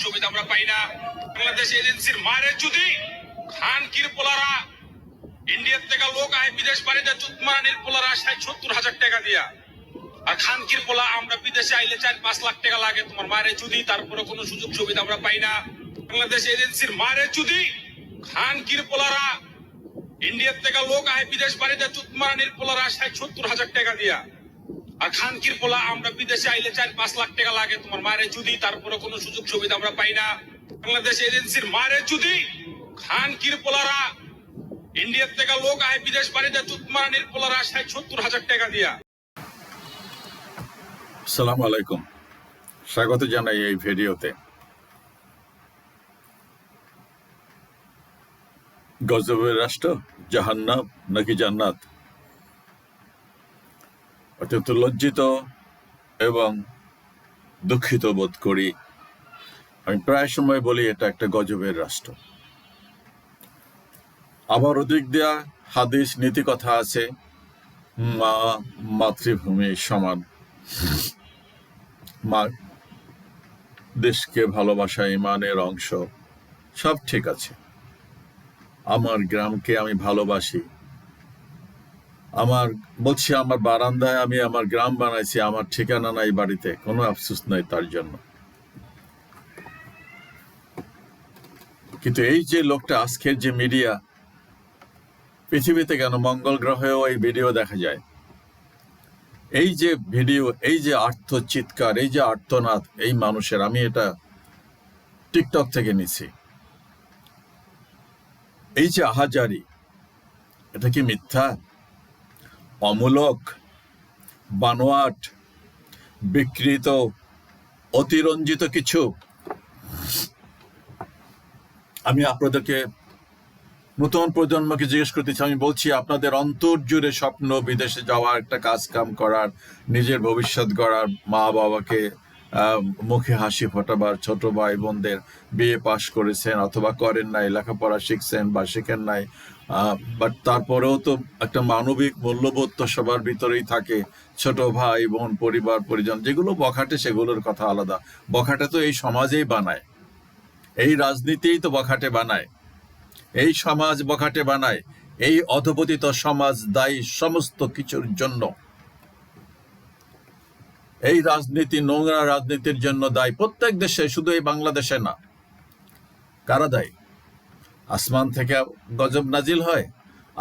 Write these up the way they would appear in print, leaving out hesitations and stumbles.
সুবিধা আমরা পাই না। বাংলাদেশ এজেন্সির মারে যদি খান কিরপোলারা ইন্ডিয়ার থেকে লোক আয় বিদেশ বাড়িতে চুতমারানির পোলারা 60-70 হাজার টাকা দিয়া, আর খান কিরপোলা আমরা বিদেশে আইলে 4-5 লাখ টাকা লাগে তোমার মারে যদি, তারপরে কোনো সুযোগ সুবিধা আমরা পাই না। বাংলাদেশ এজেন্সির মারে যদি খান কিরপোলারা ইন্ডিয়ার থেকে লোক আয় বিদেশ বাড়িতে চুতমারানির পোলারা 60-70 হাজার টাকা দিয়া, আর খান কিরপোলা আমরা বিদেশে আইলে 4-5 লাখ টাকা লাগে তোমার মারে যদি, তারপরে কোনো সুযোগ সুবিধা আমরা পাই না। বাংলাদেশ এজেন্সির মারে যদি খান কিরপোলারা ইন্ডিয়ার থেকে লোক আয় বিদেশ বাড়িতে চুতমারানির পোলারা 60-70 হাজার টাকা দিয়া। আসসালামু আলাইকুম, স্বাগত জানাই এই ভিডিওতে। গজবের রাষ্ট্র জাহান্নাম নাকি জান্নাত? অত্যন্ত লজ্জিত এবং দুঃখিত বোধ করি। আমি প্রায় সময় বলি এটা একটা গজবের রাষ্ট্র। আবার ওদিক দেয়া হাদিস নীতি কথা আছে, মা মাতৃভূমি সমান, মা দেশকে ভালোবাসা ইমানের অংশ, সব ঠিক আছে। আমার গ্রামকে আমি ভালোবাসি, বলছি আমার বারান্দায় আমি আমার গ্রাম বানাইছি, আমার ঠিকানা নাই বাড়িতে, কোনো আফসোস নাই তার জন্য। কিন্তু এই যে লোকটা, আজকের যে মিডিয়া, পৃথিবীতে কেন মঙ্গল গ্রহেও এই ভিডিও দেখা যায়, এই যে ভিডিও, এই যে আর্তচিৎকার, এই যে আর্তনাদ এই মানুষের, আমি এটা টিকটক থেকে নিছি। এই যে আহাজারি, এটা কি মিথ্যা, অমূলক, বানোয়াট, বিকৃত, অতিরঞ্জিত কিছু? আমি আপনাদেরকে, নতুন প্রজন্মকে জিজ্ঞেস করতেছি, আমি বলছি আপনাদের অন্তর জুড়ে স্বপ্ন বিদেশে যাওয়ার, একটা কাজ কাম করার, নিজের ভবিষ্যৎ গড়ার, মা বাবাকে মুখে হাসি ফোটাবার, ছোট ভাই বোনদের বিয়ে পাশ করেছেন অথবা করেন নাই, লেখাপড়া শিখছেন বা শিখেন নাই, বাট তারপরেও তো একটা মানবিক মূল্যবোধ তো সবার ভিতরেই থাকে। ছোট ভাই বোন, পরিবার পরিজন, যেগুলো বখাটে সেগুলোর কথা আলাদা। বখাটে তো এই সমাজেই বানায়, এই রাজনীতিই তো বখাটে বানায়, এই সমাজ বখাটে বানায়। এই অধপতিত সমাজ দায়ী সমস্ত কিছুর জন্য। এই রাজনীতি, নোংরা রাজনীতির জন্য দায়ী প্রত্যেক দেশে, শুধু এই বাংলাদেশে না। কারা দায়ী? আসমান থেকে গজব নাজিল হয়,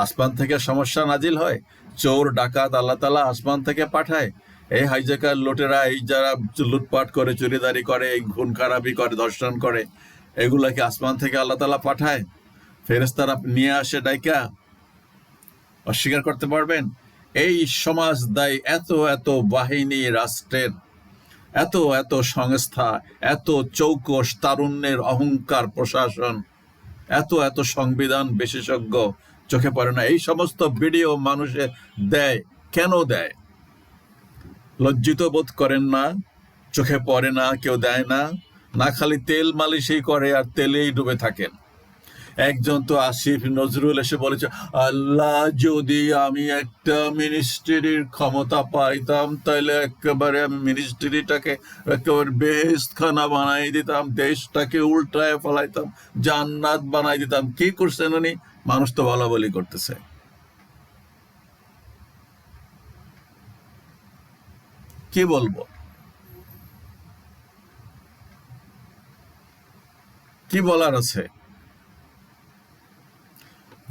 আসমান থেকে সমস্যা নাজিল হয়, চোর ডাকাত আল্লাহ তাআলা আসমান থেকে পাঠায়। এই হাইজাকার লুটেরা, এই যারা লুটপাট করে, চুরিদারি করে, এই খুন খারাপি করে, ধর্ষণ করে, এগুলাকে আসমান থেকে আল্লাহ তাআলা পাঠায়, ফেরেশতারা নিয়ে আসে ডাইকা? অস্বীকার করতে পারবেন? এই সমাজ দায়ী। এত এত বাহিনী রাষ্ট্রের, এত এত সংস্থা, এত চৌকস তারুণ্যের অহংকার প্রশাসন, এত এত সংবিধান বিশেষজ্ঞ চোখে পড়ে না? এই সমস্ত ভিডিও মানুষে দেয়, কেন দেয়? লজ্জিত বোধ করেন না? চোখে পড়ে না, কেউ দেয় না? না খালি তেল মালিশই করে আর তেলেই ডুবে থাকেন। একজন তো আসিফ নজরুল এসে বলেছে, আল্লাহ যদি আমি একটা মিনিস্ট্রির ক্ষমতা পাইতাম, তাহলে একেবারে আমি মিনিস্ট্রিটাকে একেবারে বেহেশতখানা বানাই দিতাম, দেশটাকে উল্টায় ফেলাইতাম, জান্নাত বানাই দিতাম। কি করছেন উনি? মানুষ তো বলা বলি করতেছে। কি বলবো, কি বলার আছে?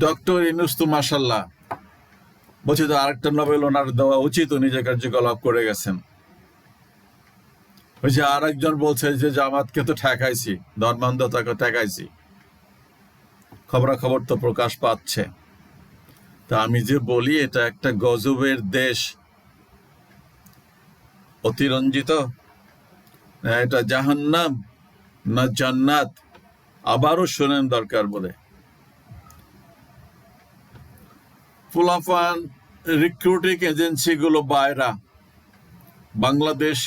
ডক্টর ইউনূস তো মাশাআল্লাহ, বলছি তো আরেকটা নোবেল ওনার দেওয়া উচিত, উনি যে কার্যকলাপ করে গেছেন। ওই যে আর একজন বলছে যে জামাতকে তো ঠেকাইছি, ধর্মান্ধতাকে ঠেকাইছি, খবরাখবর তো প্রকাশ পাচ্ছে। তা আমি যে বলি এটা একটা গজবের দেশ, অতিরঞ্জিত, এটা জাহান্নাম না জান্নাত? আবারও শোনেন দরকার বলে। ফুলাফান রিক্রুটিং এজেন্সিগুলো বাইরা, Bangladesh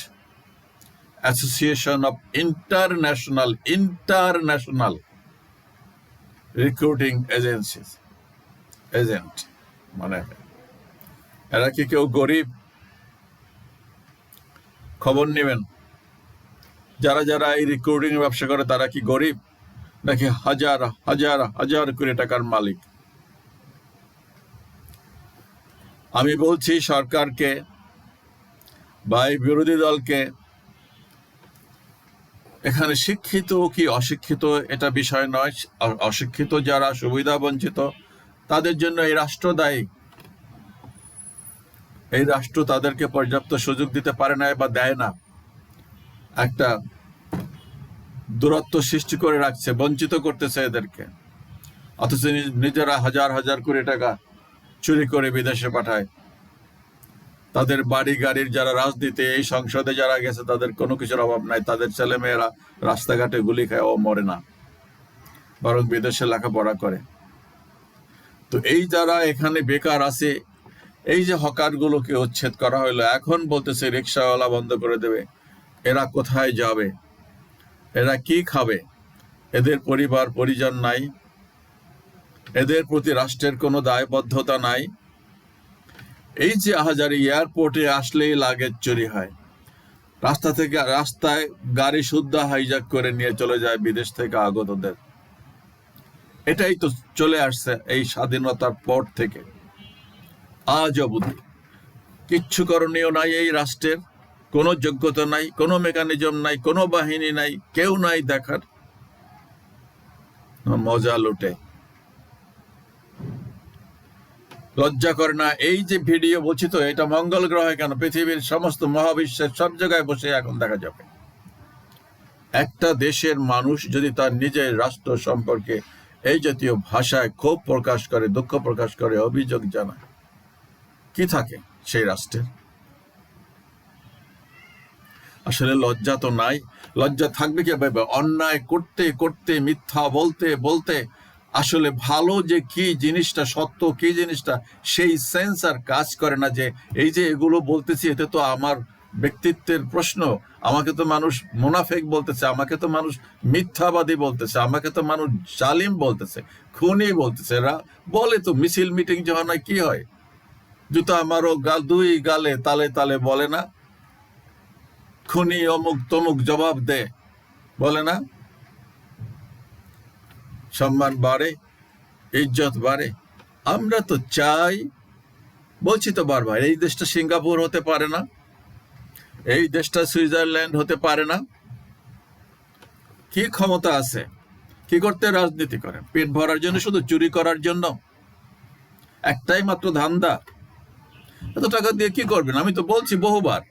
association of international recruiting agent, মানে এরা কি কেউ গরিব? খবর নেবেন, যারা যারা এই রিক্রুটিং ব্যবসা করে তারা কি গরিব নাকি হাজার হাজার হাজার কোটি টাকার মালিক? আমি বলছি সরকারকে বা এই বিরোধী দলকে, এখানে শিক্ষিত কি অশিক্ষিত এটা বিষয় নয়। অশিক্ষিত যারা সুবিধা বঞ্চিত তাদের জন্য এই রাষ্ট্র দায়ী। এই রাষ্ট্র তাদেরকে পর্যাপ্ত সুযোগ দিতে পারে না বা দেয় না, একটা দূরত্ব সৃষ্টি করে রাখছে, বঞ্চিত করতেছে এদেরকে। অথচ নিজেরা হাজার হাজার কোটি টাকা চুরি করে বিদেশে পাঠায়। তাদের বাড়ি গাড়ির যারা রাজনীতি, এই সংসদে যারা গেছে তাদের কোনো কিছুর অভাব নাই। তাদের ছেলে মেয়েরা রাস্তাঘাটে গুলি খায় ও মরে না, বরং বিদেশে লেখাপড়া করে। তো এই যারা এখানে বেকার আছে, এই যে হকারগুলোকে উচ্ছেদ করা হলো, এখন বলতেছে রিক্সাওয়ালা বন্ধ করে দেবে। এরা কোথায় যাবে? এরা কি খাবে? এদের পরিবার পরিজন নাই, এদের প্রতি রাষ্ট্রের কোনো দায়বদ্ধতা নাই। এই যে হাজারি এয়ারপোর্টে আসলেই লাগেজ চুরি হয়, রাস্তা থেকে রাস্তায় গাড়ি শুদ্ধা হাইজ্যাক করে নিয়ে চলে যায় বিদেশ থেকে আগতদের। এটাই তো চলে আসছে এই স্বাধীনতার পর থেকে আজ অবধি। কিচ্ছু করণীয় নাই এই রাষ্ট্রের, কোনো যোগ্যতা নাই, কোনো মেকানিজম নাই, কোনো বাহিনী নাই, কেউ নাই দেখার, মজা লুটে। লজ্জা করে না? এই যে ভিডিও বলছি তো, এটা মঙ্গল গ্রহে কেন, পৃথিবীর সমস্ত মহাবিশ্বের সব জায়গায় বসে এখন দেখা যাবে। একটা দেশের মানুষ যদি তার নিজের রাষ্ট্র সম্পর্কে এই জাতীয় ভাষায় ক্ষোভ প্রকাশ করে, দুঃখ প্রকাশ করে, অভিযোগ জানায়, কি থাকে সেই রাষ্ট্রের? আসলে লজ্জা তো নাই। লজ্জা থাকবে কিভাবে? অন্যায় করতে করতে, মিথ্যা বলতে বলতে আসলে ভালো যে কি জিনিসটা, সত্য কি জিনিসটা, সেই সেন্স আর কাজ করে না। যে এই যে এগুলো বলতেছি, এতে তো আমার ব্যক্তিত্বের প্রশ্ন, আমাকে তো মানুষ মুনাফেক বলতেছে, আমাকে তো মানুষ মিথ্যাবাদী বলতেছে, আমাকে তো মানুষ জালিম বলতেছে, খুনি বলতেছে। এরা বলে তো, মিছিল মিটিং যখন হয় কি হয়, জুতা আমারও দুই গালে তালে তালে বলে না, খুনি অমুক তমুক জবাব দে, বলে না? সম্মান বাড়ে, ইজ্জত বাড়ে। আমরা তো চাই, বলছি তো বারবার, এই দেশটা সিঙ্গাপুর হতে পারে না, এই দেশটা সুইজারল্যান্ড হতে পারে না। কি ক্ষমতা আছে? কি করতে রাজনীতি করেন? পেট ভরার জন্য, শুধু চুরি করার জন্য? একটাই মাত্র ধান্দা। এত টাকা দিয়ে কি করবেন? আমি তো বলছি বহুবার,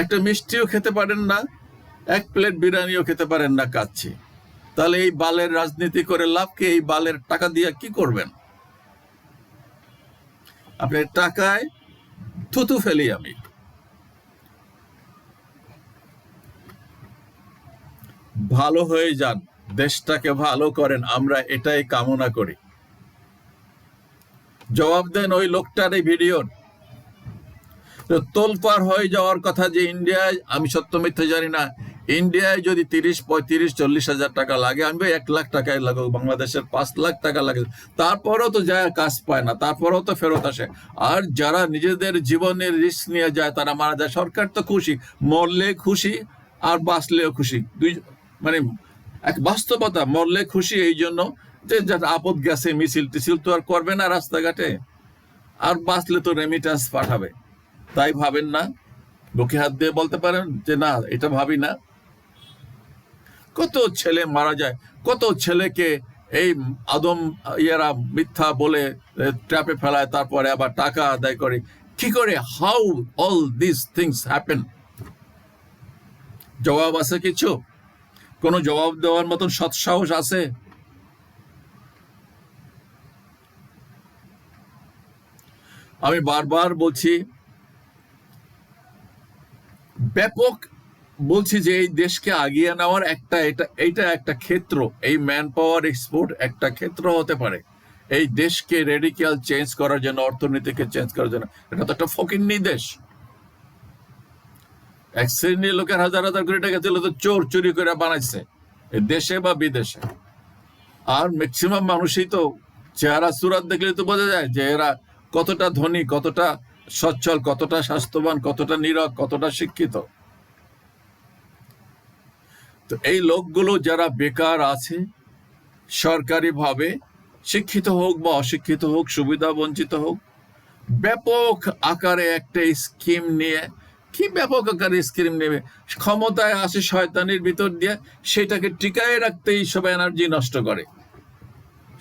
একটা মিষ্টিও খেতে পারেন না, এক প্লেট বিরিয়ানিও খেতে পারেন না, কাচ্ছি। তাহলে এই বালের রাজনীতি করে লাভ কি? এই বালের টাকা দিয়ে কি করবেন? আপনার টাকায় থুতু ফেলি আমি। ভালো হয়ে যান, দেশটাকে ভালো করেন, আমরা এটাই কামনা করি। জবাব দেন ওই লোকটার এই ভিডিওর। তোলপাড় হয়ে যাওয়ার কথা যে ইন্ডিয়ায়, আমি সত্য মিথ্যে জানি না, ইন্ডিয়ায় যদি 30, 35, 40 হাজার টাকা লাগে, আমি 1 লাখ টাকায় লাগুক, বাংলাদেশের 5 লাখ টাকা লাগে, তারপরেও তো যায় কাজ পায় না, তারপরেও তো ফেরত আসে। আর যারা নিজেদের জীবনের রিস্ক নিয়ে যায় তারা মারা যায়। সরকার তো খুশি, মরলে খুশি আর বাঁচলেও খুশি। মানে এক বাস্তবতা, মরলে খুশি এই জন্য যে যারা আপদ গেছে, মিছিল টিছিল তো আর করবে না রাস্তাঘাটে, আর বাঁচলে তো রেমিটেন্স পাঠাবে। তাই ভাবেন না? বুকে হাত দিয়ে বলতে পারেন যে না, এটা ভাবি না? কত ছেলে মারা যায়, কত ছেলেকে এই আদম ইয়ারা মিথ্যা বলে ট্র্যাপে ফেলায়, তারপরে আবার টাকা আদায় করে। কি করে? How all this things happen? জবাব আছে কিছু? কোনো জবাব দেওয়ার মতন সৎসাহস আছে? আমি বারবার বলছি, ব্যাপক বলছি যে এই দেশকে আগিয়ে নেওয়ার এইটা একটা ক্ষেত্র, এই ম্যান পাওয়ার এক্সপোর্ট একটা ক্ষেত্র হতে পারে এই দেশকে রেডিক্যাল চেঞ্জ করার জন্য, অর্থনীতিকে চেঞ্জ করার জন্য। এটা তো একটা ফকিন্নি দেশ। এক শ্রেণীর লোকের হাজার হাজার কোটি টাকা ছিল তো চোর চুরি করে বানাইছে, দেশে বা বিদেশে। আর ম্যাক্সিমাম মানুষই তো চেহারা সুরাত দেখলে তো বোঝা যায় যে এরা কতটা ধনী, কতটা সচ্ছল, কতটা স্বাস্থ্যবান, কতটা নীরব, কতটা শিক্ষিত। তো এই লোকগুলো যারা বেকার আছে, সরকারিভাবে শিক্ষিত হোক বা অশিক্ষিত হোক, সুবিধা বঞ্চিত হোক, ব্যাপক আকারে একটা স্কিম নিয়ে, কি ব্যাপক আকারে স্কিম নেবে, ক্ষমতায় আসে শয়তানির ভিতর দিয়ে, সেটাকে টিকায় রাখতে এইসব এনার্জি নষ্ট করে।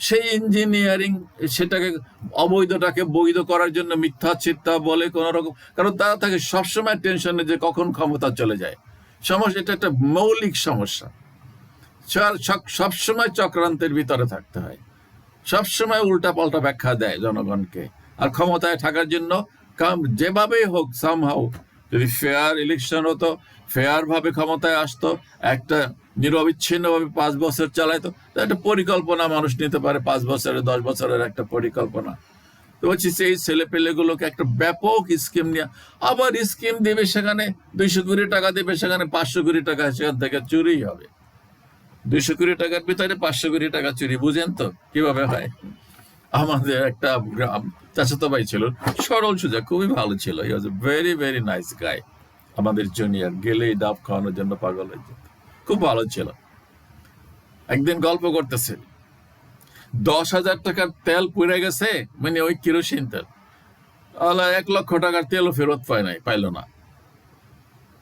সেই ইঞ্জিনিয়ারিং, সেটাকে অবৈধটাকে বৈধ করার জন্য মিথ্যা চিত্তা বলে কোন রকম, কারণ তারা থাকে সবসময় টেনশনে যে কখন ক্ষমতা চলে যায়। সমস্যা, এটা একটা মৌলিক সমস্যা। সবসময় চক্রান্তের ভিতরে থাকতে হয়, সবসময় উল্টা পাল্টা ব্যাখ্যা দেয় জনগণকে। আর ক্ষমতায় থাকার জন্য যেভাবেই হোক, সামহাউ যদি ফেয়ার ইলেকশন হতো, ফেয়ার ভাবে ক্ষমতায় আসতো, একটা নিরবিচ্ছিন্নভাবে 5 বছর চালাইতো, একটা পরিকল্পনা মানুষ নিতে পারে, 5 বছরের 10 বছরের একটা পরিকল্পনা। তো বলছি সেই ছেলে পেলেগুলোকে একটা ব্যাপক স্কিম নিয়ে, আবার স্কিম দেবে, সেখানে 200 কোটি টাকা দেবে, সেখানে 500 কোটি টাকা সেখান থেকে চুরি হবে। 200 কোটি টাকার ভিতরে 500 কোটি টাকা চুরি, বুঝেন তো কিভাবে হয়? আমাদের একটা চাচাতো ভাই ছিল, সরল সোজা, খুবই ভালো ছিল, he was a very very nice guy. আমাদের জুনিয়র, গেলেই ডাব খাওয়ানোর জন্য পাগল হয়ে যেত, খুব ভালো ছিল। একদিন গল্প করতেছে, 10,000 টাকার তেল পুড়ে গেছে, মানে ওই কেরোসিন তেল, 1 লক্ষ টাকার তেলও ফেরত পাইলো না।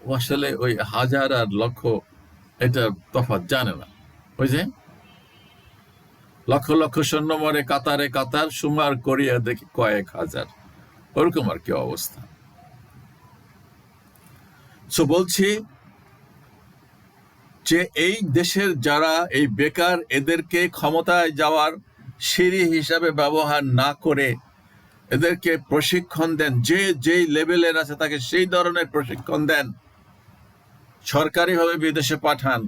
ও আসলে ওই হাজার আর লক্ষ এটা তফাৎ জানে না। ওই যে লক্ষ লক্ষ সৈন্য মরে কাতারে কাতার, সুমার করিয়া দেখি কয়েক হাজার, ওরকম আর কি অবস্থা। সো বলছি যে এই দেশের যারা এই বেকার, এদেরকে ক্ষমতায় যাওয়ার সিঁড়ি হিসাবে ব্যবহার না করে এদেরকে প্রশিক্ষণ দেন, যে যেই লেভেলের আছে তাকে সেই ধরনের প্রশিক্ষণ দেন, সরকারিভাবে বিদেশে পাঠান,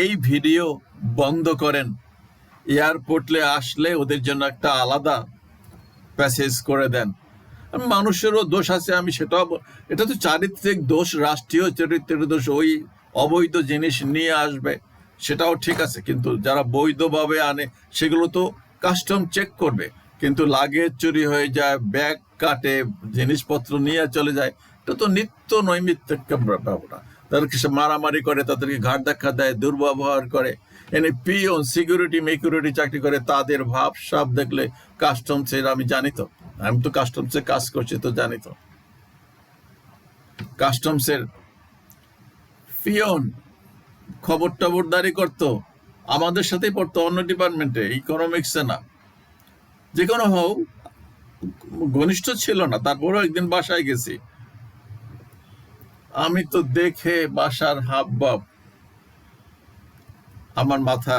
এই ভিডিও বন্ধ করেন, এয়ারপোর্টে আসলে ওদের জন্য একটা আলাদা প্যাসেজ করে দেন। মানুষেরও দোষ আছে, আমি সেটাও, এটা তো চারিত্রিক দোষ, রাষ্ট্রীয় চরিত্রের দোষ, ওই অবৈধ জিনিস নিয়ে আসবে, সেটাও ঠিক আছে, কিন্তু যারা বৈধভাবে আনে সেগুলো তো কাস্টম চেক করবে। কিন্তু লাগেজ চুরি হয়ে যায়, ব্যাগ কাটে, জিনিসপত্র নিয়ে চলে যায়, এটা তো নিত্য নৈমিত্তিক ব্যাপার। তাদেরকে সে মারামারি করে, তাদেরকে ঘাট ধাক্কা দেয়, দুর্ব্যবহার করে। এনে পিওন, সিকিউরিটি মেকিউরিটি চাকরি করে, তাদের ভাব সাব দেখলে কাস্টমসের, আমি জানি তো, আমি তো কাস্টমসে কাজ করছি, তো জানি তো, কাস্টমসের পিওন খবর টবরদারি করতো, আমাদের সাথেই পড়তো, অন্য ডিপার্টমেন্টে, ইকোনমিক্সে না, যে কোনো হোক, ঘনিষ্ঠ ছিল না, তারপরেও একদিন বাসায় গেছি, আমি তো দেখে বাসার হাব ভাব আমার মাথা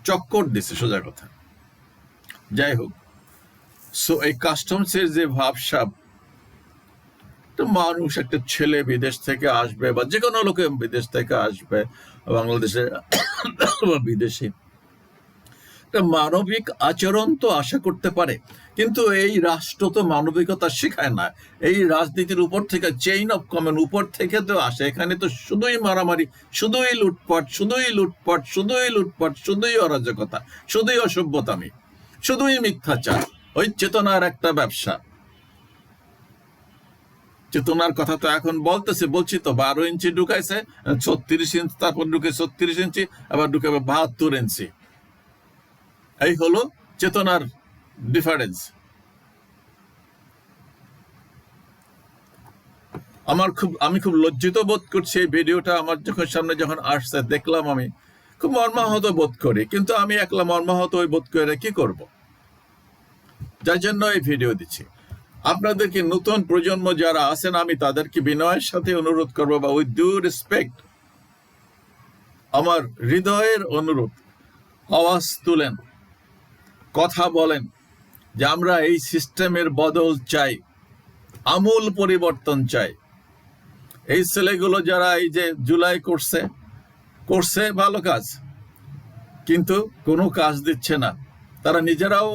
চক্কর দিছে, সোজা কথা। যাই হোক, সো এই কাস্টমসের যে ভাবসাব, মানুষ, একটা ছেলে বিদেশ থেকে আসবে বা যে কোনো লোকে বিদেশ থেকে আসবে বাংলাদেশে বা বিদেশি, মানবিক আচরণ তো আশা করতে পারে, কিন্তু এই রাষ্ট্র তো মানবিকতা শেখায় না। এই রাজনীতির উপর থেকে, চেইন অফ কমান্ড উপর থেকে তো আসে, এখানে তো শুধুই মারামারি, শুধুই লুটপাট, শুধুই লুটপাট, শুধুই লুটপাট, শুধুই অরাজকতা, শুধুই অসভ্যতামি, শুধুই মিথ্যাচার। ওই চেতনার একটা ব্যবসা। চেতনার কথা তো এখন বলছি তো, 12 ইঞ্চি ঢুকাইছে, 36 ইঞ্চি, তারপর ঢুকে 36 ইঞ্চি, আবার ঢুকাবে 72 ইঞ্চি। এই হলো চেতনার ডিফারেন্স। আমি খুব লজ্জিত বোধ করছি এই ভিডিওটা আমার সামনে যখন আসছে, দেখলাম, আমি খুব মর্মাহত বোধ করি, কিন্তু আমি একলা মর্মাহত ওই বোধ করে কি করব, যার জন্য এই ভিডিও দিচ্ছি। আপনাদেরকে নতুন প্রজন্ম যারা আছেন, আমি তাদেরকে বিনয়ের সাথে অনুরোধ করবো, বা উইথ ডিউ রেসপেক্ট, আমার হৃদয়ের অনুরোধ, আওয়াজ তুলেন, কথা বলেন যে আমরা এই সিস্টেমের বদল চাই, আমূল পরিবর্তন চাই। এই ছেলেগুলো যারা এই যে জুলাই করছে ভালো কাজ, কিন্তু কোনো কাজ দিচ্ছে না, তারা নিজেরাও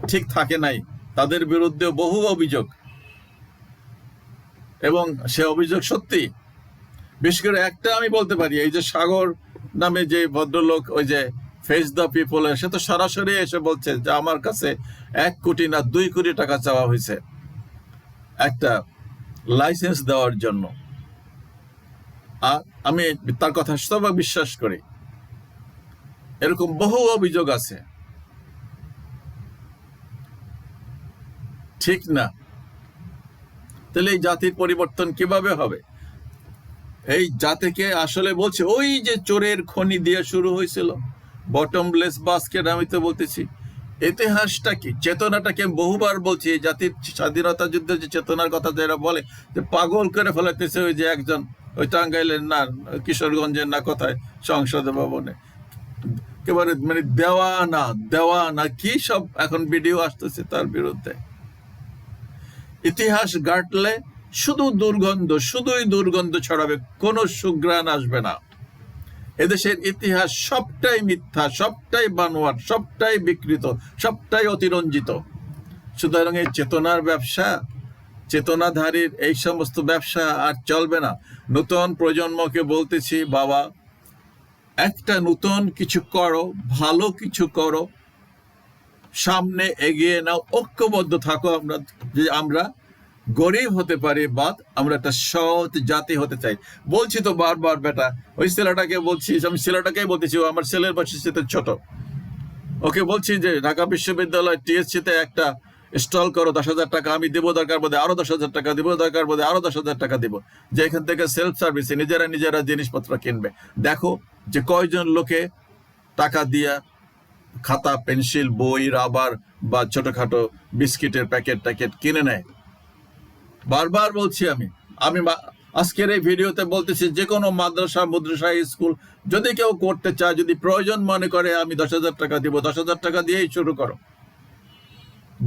ঠিক থাকে নাই, তাদের বিরুদ্ধে বহু অভিযোগ, এবং সে অভিযোগ সত্যি। বিশেষ করে একটা আমি বলতে পারি, এই যে সাগর নামে যে ভদ্রলোক, ওই যে ফেস দ্য পিপলের, সে তো সরাসরি এসে বলছে যে আমার কাছে 1 কোটি না 2 কোটি টাকা চাওয়া হয়েছে একটা লাইসেন্স দেওয়ার জন্য। আর আমি তার কথা শতভাগ বিশ্বাস করি। এরকম বহু অভিযোগ আছে, ঠিক না? তাহলে এই জাতির পরিবর্তন কিভাবে হবে? এই জাতিকে আসলে বলছে ওই যে চোরের খনি দিয়ে শুরু হয়েছিল, বটমলেস বাস্কেট। আমি তো বলতেছি ইতিহাসটা কি, চেতনাটাকে আমি বহুবার বলছি। এই জাতির স্বাধীনতা যুদ্ধের যে চেতনার কথা যারা বলে, যে পাগল করে ফেলাতেছে ওই যে একজন, ওই টাঙ্গাইলের না কিশোরগঞ্জের না কোথায় সংসদ ভবনে একেবারে মানে দেওয়া না কি সব এখন ভিডিও আসতেছে তার বিরুদ্ধে। ইতিহাস ঘাটলে শুধুই দুর্গন্ধ ছড়াবে, কোনো সুঘ্রাণ আসবে না। এদেশের ইতিহাস সবটাই মিথ্যা, সবটাই বানোয়াট, সবটাই বিকৃত, সবটাই অতিরঞ্জিত। সুতরাং এই চেতনার ব্যবসা, চেতনাধারীর এই সমস্ত ব্যবসা আর চলবে না। নতুন প্রজন্মকে বলতেছি, বাবা একটা নতুন কিছু করো, ভালো কিছু করো, সামনে এগিয়ে নাও, ঐক্যবদ্ধ থাকো। আমরা গরিব হতে পারি, বাদ আমরা একটা সৎ জাতি হতে চাই। বলছি তো বারবার, বেটা ওই ছেলেটাকে বলছি, আমি ছেলেটাকেই বলতেছি, ও আমার ছেলের বয়সে ছোট, ওকে বলছি যে ঢাকা বিশ্ববিদ্যালয় টিএসসিতে একটা স্টল করো, 10,000 টাকা আমি দেবো, দরকার বোধে আরো 10,000 টাকা দিব, দরকার বোধে আরো 10,000 টাকা দিব, যে এখান থেকে সেলফ সার্ভিসে নিজেরা জিনিসপত্র কিনবে। দেখো যে কয়জন লোকে টাকা দিয়া খাতা, পেন্সিল, বই, রাবার বা ছোটখাটো বিস্কিটের প্যাকেট কিনে নেয়। বারবার বলছি আমি আজকের এই ভিডিওতে বলতেছি, যে কোনো মাদ্রাসা, স্কুল যদি কেউ করতে চায়, যদি প্রয়োজন মনে করে, আমি 10,000 টাকা দিব, 10,000 টাকা দিয়েই শুরু করো।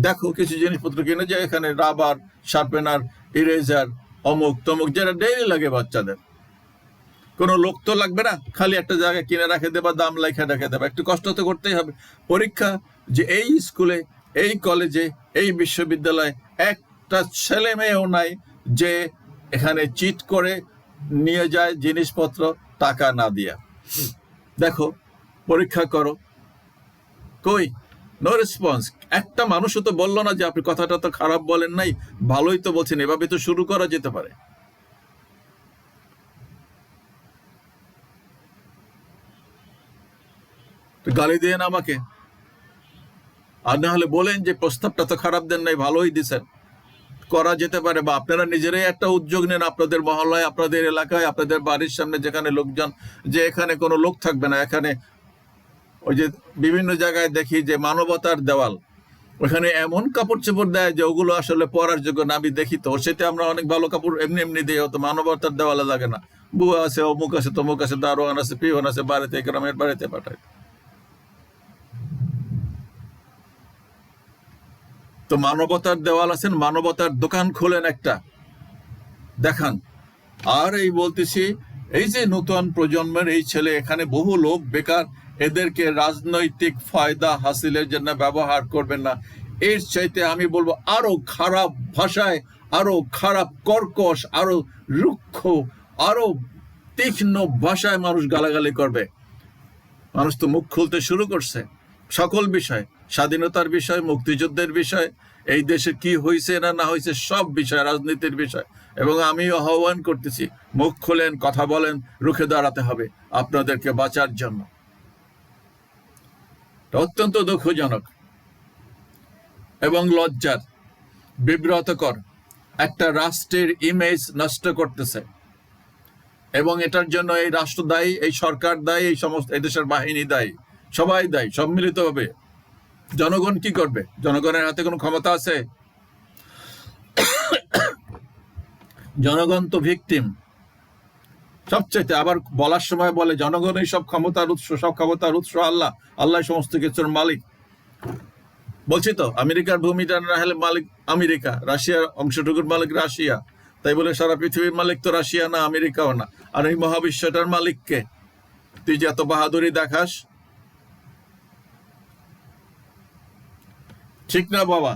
দেখো কিছু জিনিসপত্র কিনে, যে এখানে রাবার, শার্পেনার, ইরেজার, অমুক তমুক, যেটা ডেইলি লাগে বাচ্চাদের। কোনো লোক তো লাগবে না, খালি একটা জায়গায় কিনে রাখে দেবা, দাম লেখা রেখে দেবা। একটু কষ্ট তো করতেই হবে। পরীক্ষা যে এই স্কুলে, এই কলেজে, এই বিশ্ববিদ্যালয়ে একটা ছেলে মেয়েও নাই যে এখানে চিট করে নিয়ে যায় জিনিসপত্র টাকা না দিয়া। দেখো পরীক্ষা করো, কই নো রেসপন্স। একটা মানুষও তো বললো না যে আপনি কথাটা তো খারাপ বলেন নাই, ভালোই তো বলছেন, এভাবে তো শুরু করা যেতে পারে। গালি দিয়েন আমাকে, আর না হলে বলেন যে প্রস্তাবটা তো খারাপ দেন নাই, ভালোই দিচ্ছেন, করা যেতে পারে। বা আপনারা নিজেরাই একটা উদ্যোগ নেন, আপনাদের মহল্লায়, আপনাদের এলাকায়, আপনাদের বাড়ির সামনে যেখানে লোকজন, যে এখানে কোনো লোক থাকবে না, এখানে ওই যে বিভিন্ন জায়গায় দেখি যে মানবতার দেওয়াল, ওখানে এমন কাপড় চোপড় দেয় যে ওগুলো আসলে পরার যোগ্য না। আমি দেখি তো, সেটা আমরা অনেক ভালো কাপড় এমনি দিয়ে, হতো মানবতার দেওয়ালে লাগে না। বুয়া আছে, অমুক আছে, তমুক আছে, দারোয়ান আছে, পিওন আছে, বাড়িতে গ্রামের বাড়িতে পাঠায়। তো মানবতার দেওয়াল আছেন, মানবতার দোকান খোলেন একটা, দেখান। আর এই বলতেছি, এই যে নতুন প্রজন্মের এই ছেলে, এখানে বহু লোক বেকার, এদেরকে রাজনৈতিক ফায়দা হাসিলের জন্য ব্যবহার করবেন না। এর চাইতে আমি বলবো আরো খারাপ ভাষায়, আরো খারাপ কর্কশ, আরো রুক্ষ, আরো তীক্ষ্ণ ভাষায় মানুষ গালাগালি করবে। মানুষ তো মুখ খুলতে শুরু করছে সকল বিষয়, স্বাধীনতার বিষয়, মুক্তিযুদ্ধের বিষয়, এই দেশে কি হয়েছে না হয়েছে সব বিষয়, রাজনীতির বিষয়। এবং আমিও আহ্বান করতেছি, মুখ খোলেন, কথা বলেন, রুখে দাঁড়াতে হবে আপনাদেরকে বাঁচার জন্য। অত্যন্ত দুঃখজনক এবং লজ্জার, বিব্রতকর, একটা রাষ্ট্রের ইমেজ নষ্ট করতেছে। এবং এটার জন্য এই রাষ্ট্র দায়ী, এই সরকার দায়ী, এই সমস্ত এদেশের বাহিনী দায়ী, সবাই দায়ী সম্মিলিতভাবে। জনগণ কি করবে? জনগণের হাতে কোনো ক্ষমতা আছে? জনগণ তো ভিকটিম সবচাইতে। আবার বলার সময় বলে জনগণই সব ক্ষমতার উৎস, সব ক্ষমতার উৎস আল্লাহ, আল্লাহ সমস্ত কিছুর মালিক। বলছি তো, আমেরিকার ভূমিটা না হলে মালিক আমেরিকা, রাশিয়ার অংশটুকুর মালিক রাশিয়া, তাই বলে সারা পৃথিবীর মালিক তো রাশিয়া না, আমেরিকাও না। আর এই মহাবিশ্বটার মালিক কে? তুই যে এত বাহাদুরি দেখাস, ঠিক না বাবা?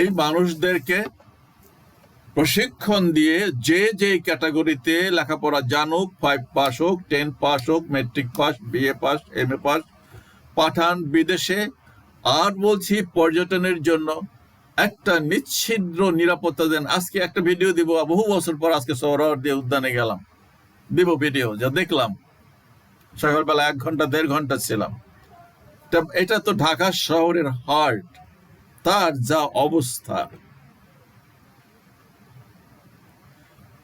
এই মানুষদেরকে প্রশিক্ষণ দিয়ে যে ক্যাটাগরিতে লেখাপড়া জানুক, 5 পাস হোক, 10 পাস হোক, matric pass, BA pass, MA pass, পাঠান বিদেশে। আর বলছি পর্যটনের জন্য একটা নিচ্ছিদ্র নিরাপত্তা দেন। আজকে একটা ভিডিও দিব, বহু বছর পর আজকে সোহরাওয়ার্দী উদ্যানে গেলাম, দিব ভিডিও, যা দেখলাম সকালবেলা 1 ঘন্টা 1.5 ঘন্টা ছিলাম। এটা তো ঢাকা শহরের হার্ট, তার যা অবস্থা,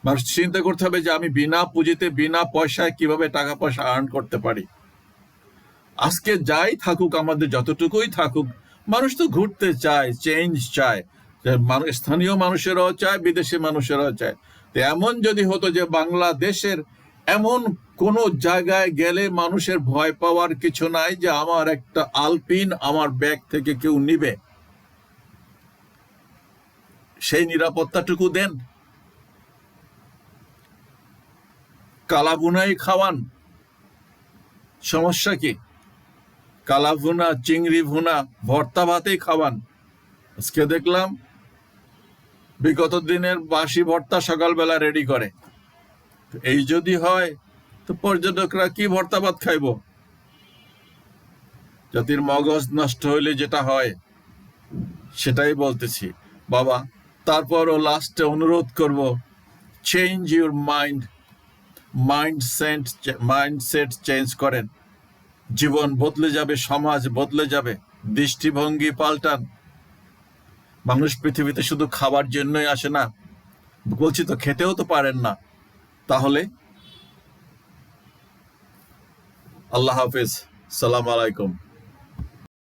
মানুষ চিন্তা করতে হবে যে আমি বিনা পুঁজিতে বিনা পয়সায় কিভাবে টাকা পয়সা আর্ন করতে পারি। আজকে যাই থাকুক, আমাদের যতটুকুই থাকুক, মানুষ তো ঘুরতে চায়, চেঞ্জ চায়, স্থানীয় মানুষেরাও চায়, বিদেশি মানুষেরাও চায়। তো এমন যদি হতো যে বাংলাদেশের এমন কোন জায়গায় গেলে মানুষের ভয় পাওয়ার কিছু নাই যে আমার একটা আলপিন আমার ব্যাগ থেকে কেউ নিবে, সেই নিরাপত্তাটুকু দেন। কালাভুনাই খাওয়ান, সমস্যা কি? কালা ভুনা, চিংড়ি ভুনা, ভর্তা ভাতেই খাওয়ান। আজকে দেখলাম বিগত দিনের বাসি ভর্তা সকালবেলা রেডি করে। এই যদি হয় তো পর্যটকরা কি ভর্তা ভাত খাইব? জাতির মগজ নষ্ট হইলে যেটা হয় সেটাই বলতেছি বাবা। তারপরও লাস্টে অনুরোধ করব, চেঞ্জ ইউর মাইন্ডসেট চেঞ্জ করেন। জীবন বদলে যাবে, সমাজ বদলে যাবে, দৃষ্টিভঙ্গি পাল্টান। মানুষ পৃথিবীতে শুধু খাবার জন্যই আসে না, বলছি তো খেতেও তো পারেন না। তাহলে আল্লাহ হাফেজ, সালাম আলাইকুম।